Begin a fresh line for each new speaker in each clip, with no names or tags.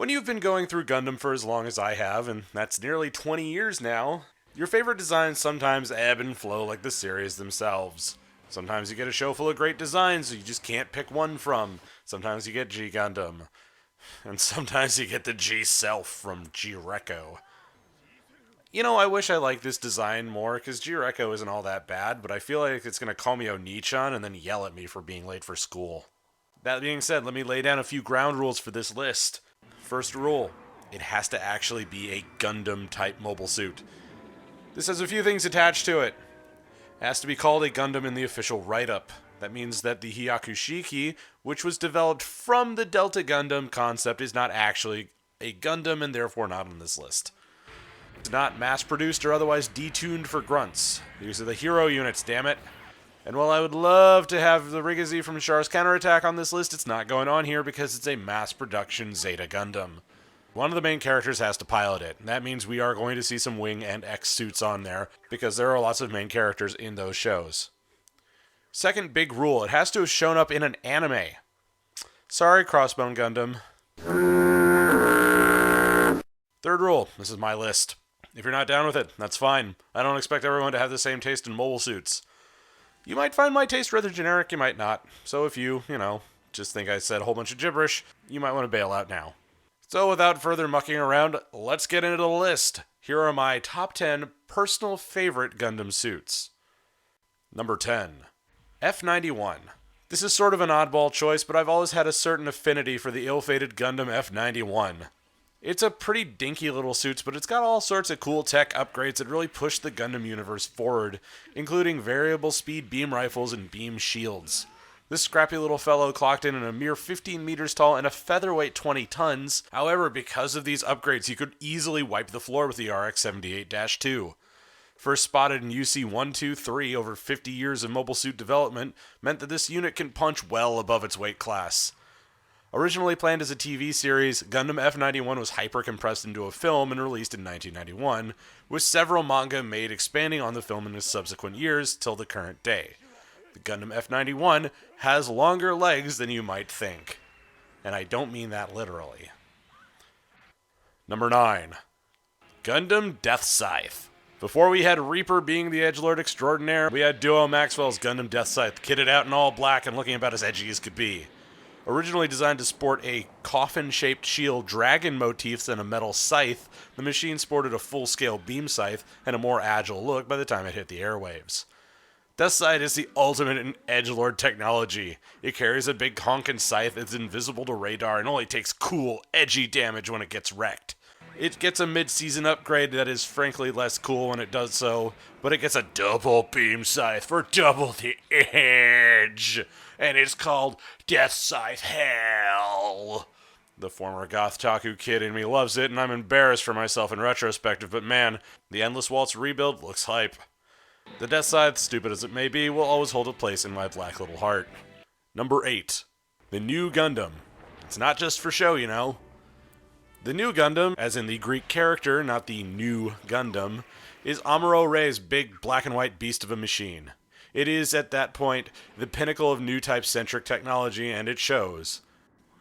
When you've been going through Gundam for as long as I have, and that's nearly 20 years now, your favorite designs sometimes ebb and flow like the series themselves. Sometimes you get a show full of great designs so you just can't pick one from. Sometimes you get G Gundam. And sometimes you get the G-Self from G-Reco. You know, I wish I liked this design more, because G-Reco isn't all that bad, but I feel like it's going to call me Oni-chan and then yell at me for being late for school. That being said, let me lay down a few ground rules for this list. First rule, it has to actually be a Gundam-type mobile suit. This has a few things attached to it. It has to be called a Gundam in the official write-up. That means that the Hyakushiki, which was developed from the Delta Gundam concept, is not actually a Gundam and therefore not on this list. It's not mass-produced or otherwise detuned for grunts. These are the hero units, damn it. And while I would love to have the Rigazi from Char's Counterattack on this list, it's not going on here because it's a mass-production Zeta Gundam. One of the main characters has to pilot it, and that means we are going to see some Wing and X suits on there, because there are lots of main characters in those shows. Second big rule, it has to have shown up in an anime. Sorry, Crossbone Gundam. Third rule, this is my list. If you're not down with it, that's fine. I don't expect everyone to have the same taste in mobile suits. You might find my taste rather generic, you might not. So if you just think I said a whole bunch of gibberish, you might want to bail out now. So without further mucking around, let's get into the list. Here are my top 10 personal favorite Gundam suits. Number 10. F91. This is sort of an oddball choice, but I've always had a certain affinity for the ill-fated Gundam F91. It's a pretty dinky little suit, but it's got all sorts of cool tech upgrades that really push the Gundam universe forward, including variable speed beam rifles and beam shields. This scrappy little fellow clocked in at a mere 15 meters tall and a featherweight 20 tons. However, because of these upgrades, he could easily wipe the floor with the RX-78-2. First spotted in UC-123 over 50 years of mobile suit development meant that this unit can punch well above its weight class. Originally planned as a TV series, Gundam F91 was hyper-compressed into a film and released in 1991, with several manga made expanding on the film in the subsequent years till the current day. The Gundam F91 has longer legs than you might think. And I don't mean that literally. Number 9. Gundam Deathscythe. Before we had Reaper being the edgelord extraordinaire, we had Duo Maxwell's Gundam Deathscythe, kitted out in all black and looking about as edgy as could be. Originally designed to sport a coffin-shaped shield, dragon motifs, and a metal scythe, the machine sported a full-scale beam scythe and a more agile look by the time it hit the airwaves. Deathscythe is the ultimate in edgelord technology. It carries a big honkin' scythe that's invisible to radar and only takes cool, edgy damage when it gets wrecked. It gets a mid-season upgrade that is frankly less cool when it does so, but it gets a double beam scythe for double the edge, and it's called Deathscythe Hell. The former Goth Taku kid in me loves it, and I'm embarrassed for myself in retrospective, but man, the Endless Waltz rebuild looks hype. The Deathscythe, stupid as it may be, will always hold a place in my black little heart. Number 8. The New Gundam. It's not just for show, you know. The New Gundam, as in the Greek character, not the New Gundam, is Amuro Rei's big black and white beast of a machine. It is, at that point, the pinnacle of new type-centric technology, and it shows.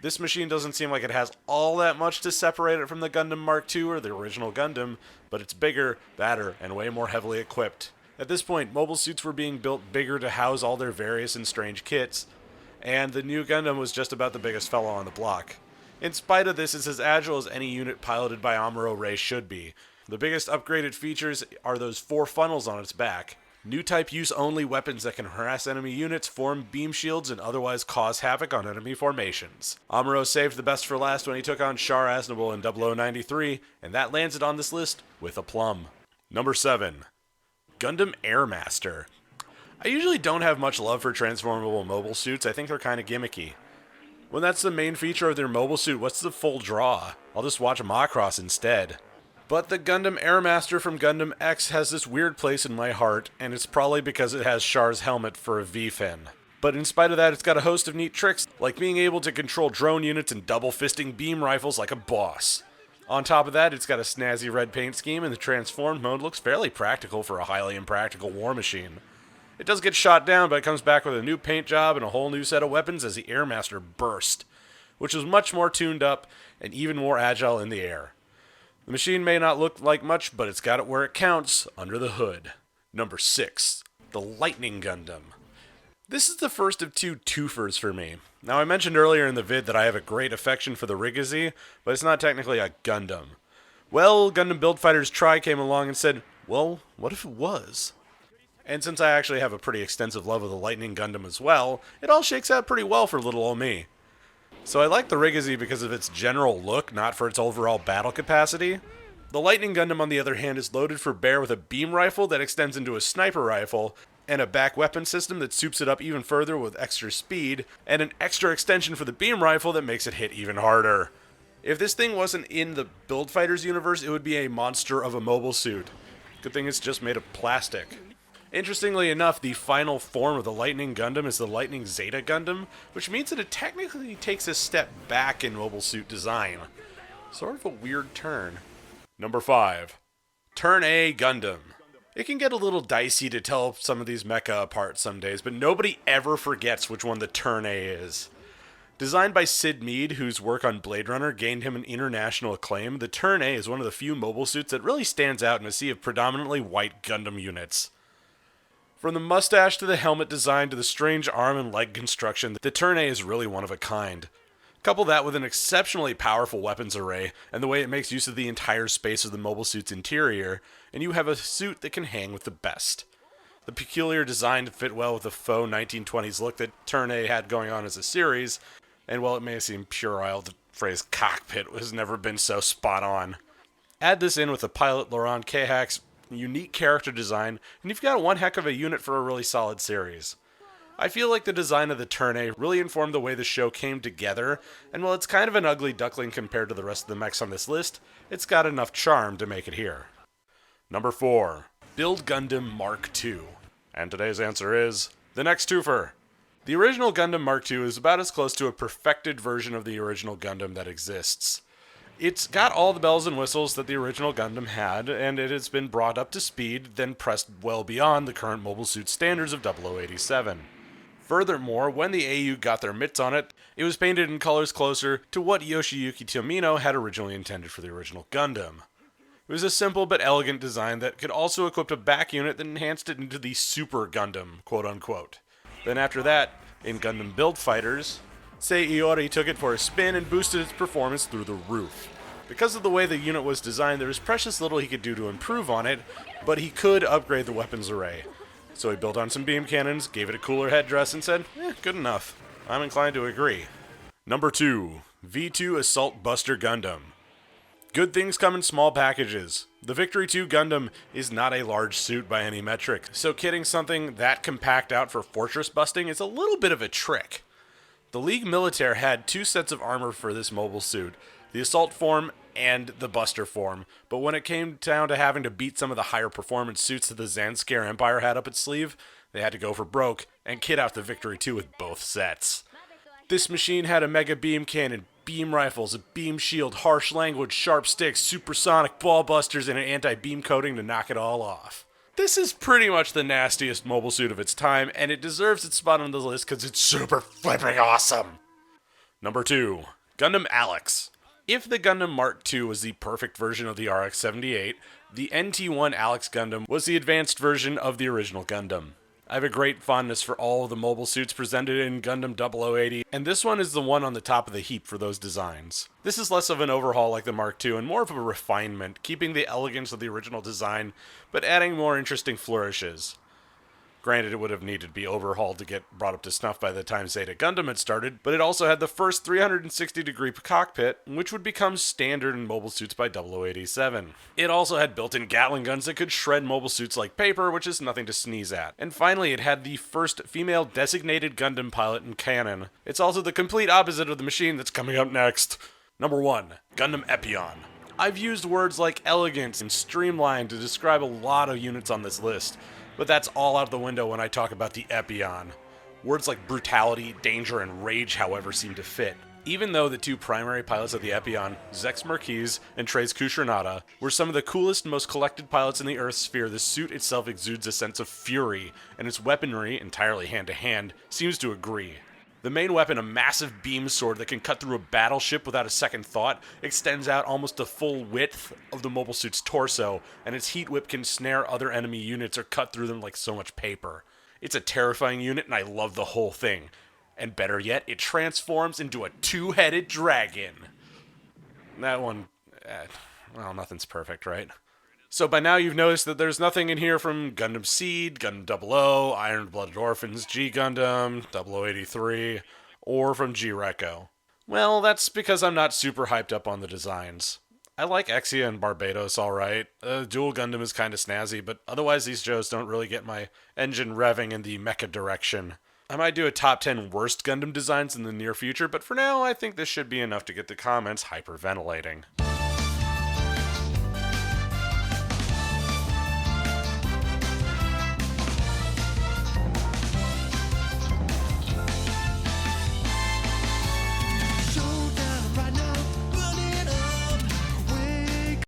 This machine doesn't seem like it has all that much to separate it from the Gundam Mark II or the original Gundam, but it's bigger, badder, and way more heavily equipped. At this point, mobile suits were being built bigger to house all their various and strange kits, and the New Gundam was just about the biggest fellow on the block. In spite of this, it's as agile as any unit piloted by Amuro Rei should be. The biggest upgraded features are those 4 funnels on its back. New type use only weapons that can harass enemy units, form beam shields, and otherwise cause havoc on enemy formations. Amuro saved the best for last when he took on Char Aznavour in 0093, and that lands it on this list with a plum. Number 7. Gundam Air Master. I usually don't have much love for transformable mobile suits. I think they're kind of gimmicky. When that's the main feature of their mobile suit, what's the full draw? I'll just watch Macross instead. But the Gundam Air Master from Gundam X has this weird place in my heart, and it's probably because it has Char's helmet for a V-fin. But in spite of that, it's got a host of neat tricks, like being able to control drone units and double-fisting beam rifles like a boss. On top of that, it's got a snazzy red paint scheme, and the transformed mode looks fairly practical for a highly impractical war machine. It does get shot down, but it comes back with a new paint job and a whole new set of weapons as the Air Master burst. which was much more tuned up and even more agile in the air. The machine may not look like much, but it's got it where it counts, under the hood. Number 6, the Lightning Gundam. This is the first of two twofers for me. Now, I mentioned earlier in the vid that I have a great affection for the Rigazi, but it's not technically a Gundam. Well, Gundam Build Fighters Try came along and said, well, what if it was? And since I actually have a pretty extensive love of the Lightning Gundam as well, it all shakes out pretty well for little old me. So I like the Rigazi because of its general look, not for its overall battle capacity. The Lightning Gundam, on the other hand, is loaded for bear with a beam rifle that extends into a sniper rifle, and a back weapon system that soups it up even further with extra speed, and an extra extension for the beam rifle that makes it hit even harder. If this thing wasn't in the Build Fighters universe, it would be a monster of a mobile suit. Good thing it's just made of plastic. Interestingly enough, the final form of the Lightning Gundam is the Lightning Zeta Gundam, which means that it technically takes a step back in mobile suit design. Sort of a weird turn. Number 5, Turn A Gundam. It can get a little dicey to tell some of these mecha apart some days, but nobody ever forgets which one the Turn A is. Designed by Sid Mead, whose work on Blade Runner gained him an international acclaim, the Turn A is one of the few mobile suits that really stands out in a sea of predominantly white Gundam units. From the mustache to the helmet design to the strange arm and leg construction, the Turn A is really one of a kind. Couple that with an exceptionally powerful weapons array, and the way it makes use of the entire space of the mobile suit's interior, and you have a suit that can hang with the best. The peculiar design fit well with the faux 1920s look that Turn A had going on as a series, and while it may seem puerile, the phrase cockpit has never been so spot on. Add this in with the pilot Laurent Cahac's unique character design, and you've got one heck of a unit for a really solid series. I feel like the design of the Turn A really informed the way the show came together, and while it's kind of an ugly duckling compared to the rest of the mechs on this list, it's got enough charm to make it here. Number 4, Build Gundam Mark II. And today's answer is the next twofer. The original Gundam Mark II is about as close to a perfected version of the original Gundam that exists. It's got all the bells and whistles that the original Gundam had, and it has been brought up to speed, then pressed well beyond the current mobile suit standards of 0087. Furthermore, when the AU got their mitts on it, it was painted in colors closer to what Yoshiyuki Tomino had originally intended for the original Gundam. It was a simple but elegant design that could also equip a back unit that enhanced it into the Super Gundam, quote-unquote. Then after that, in Gundam Build Fighters, Sei Iori took it for a spin and boosted its performance through the roof. Because of the way the unit was designed, there was precious little he could do to improve on it, but he could upgrade the weapons array. So he built on some beam cannons, gave it a cooler headdress, and said, good enough. I'm inclined to agree. Number 2, V2 Assault Buster Gundam. Good things come in small packages. The Victory 2 Gundam is not a large suit by any metric, so kitting something that compact out for fortress busting is a little bit of a trick. The League Militaire had 2 sets of armor for this mobile suit, the Assault form and the Buster form, but when it came down to having to beat some of the higher performance suits that the Zanskar Empire had up its sleeve, they had to go for broke and kit out the Victory 2 with both sets. This machine had a mega beam cannon, beam rifles, a beam shield, harsh language, sharp sticks, supersonic ball busters, and an anti-beam coating to knock it all off. This is pretty much the nastiest mobile suit of its time, and it deserves its spot on the list because it's super flipping awesome. Number 2, Gundam Alex. If the Gundam Mark II was the perfect version of the RX-78, the NT-1 Alex Gundam was the advanced version of the original Gundam. I have a great fondness for all of the mobile suits presented in Gundam 0080, and this one is the one on the top of the heap for those designs. This is less of an overhaul like the Mark II and more of a refinement, keeping the elegance of the original design, but adding more interesting flourishes. Granted, it would have needed to be overhauled to get brought up to snuff by the time Zeta Gundam had started, but it also had the first 360-degree cockpit, which would become standard in mobile suits by 0087. It also had built-in Gatling guns that could shred mobile suits like paper, which is nothing to sneeze at. And finally, it had the first female designated Gundam pilot in canon. It's also the complete opposite of the machine that's coming up next. Number 1, Gundam Epyon. I've used words like elegant and streamlined to describe a lot of units on this list, but that's all out the window when I talk about the Epyon. Words like brutality, danger, and rage, however, seem to fit. Even though the 2 primary pilots of the Epyon, Zex Marquise and Treize Kushernada, were some of the coolest and most collected pilots in the Earth sphere, the suit itself exudes a sense of fury, and its weaponry, entirely hand-to-hand, seems to agree. The main weapon, a massive beam sword that can cut through a battleship without a second thought, extends out almost the full width of the mobile suit's torso, and its heat whip can snare other enemy units or cut through them like so much paper. It's a terrifying unit, and I love the whole thing. And better yet, it transforms into a two-headed dragon. That one, well, nothing's perfect, right? So by now you've noticed that there's nothing in here from Gundam Seed, Gundam 00, Iron-Blooded Orphans, G Gundam, 0083, or from G-Reco. Well, that's because I'm not super hyped up on the designs. I like Exia and Barbados alright. Dual Gundam is kinda snazzy, but otherwise these shows don't really get my engine revving in the mecha direction. I might do a top 10 worst Gundam designs in the near future, but for now I think this should be enough to get the comments hyperventilating.